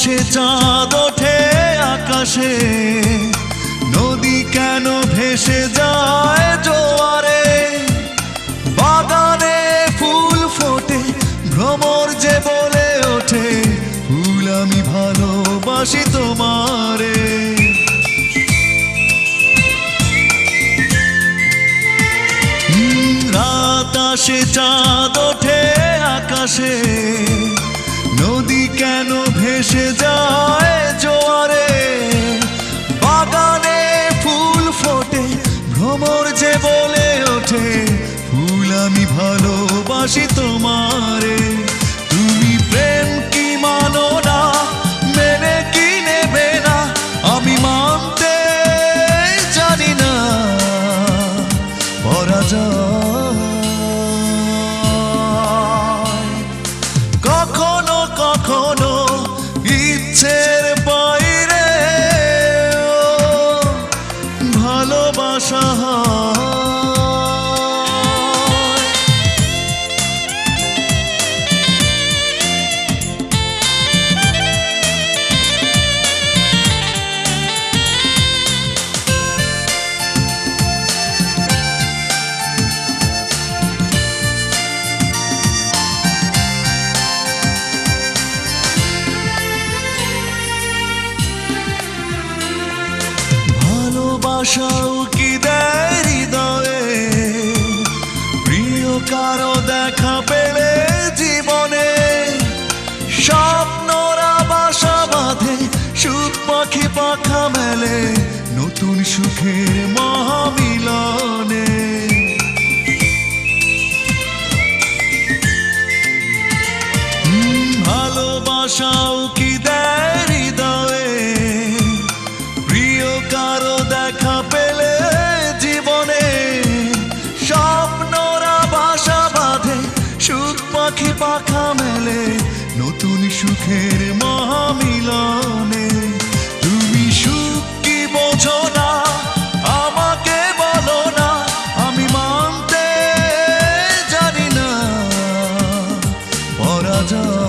সে চাঁদ ওঠে আকাশে, নদী কেন ভেসে যায় জোয়ারে, বাগানে ফুল ফোটে ভ্রমর যে বলে ওঠে, ফুল আমি ভালোবাসি তোমারে। রাত আসে চাঁদ ওঠে আকাশে, নদী কেন ভেসে যায় জোয়ারে, বাগানে ফুল ফোটে ভ্রমর যে বলে ওঠে, ফুল আমি ভালোবাসি তোমারে। তুমি প্রেম কি মানো না, মেনে কি নেবে না, আমি মানতে জানি না পরাজয়। কখনো কখনো ইচ্ছের বাইরে ভালোবাসা হয়। ভালোবাসাও কি দেয় হৃদয়ে, প্রিয় কারো দেখা পেলে জীবনে, স্বপ্নরা বাসা বাঁধে সুখ পাখি পাখা মেলে, নতুন সুখের মহামিলনে। ভালোবাসাও কি দেয় হৃদয়ে, প্রিয় কারো দেখা পেলে জীবনে, স্বপ্নরা বাসা বাঁধে সুখ পাখি পাখা মেলে, নতুন সুখের মহামিলনে। তুমি সুখ কি বোঝো না, আমাকে বলো না, আমি মানতে জানি না পরাজয়।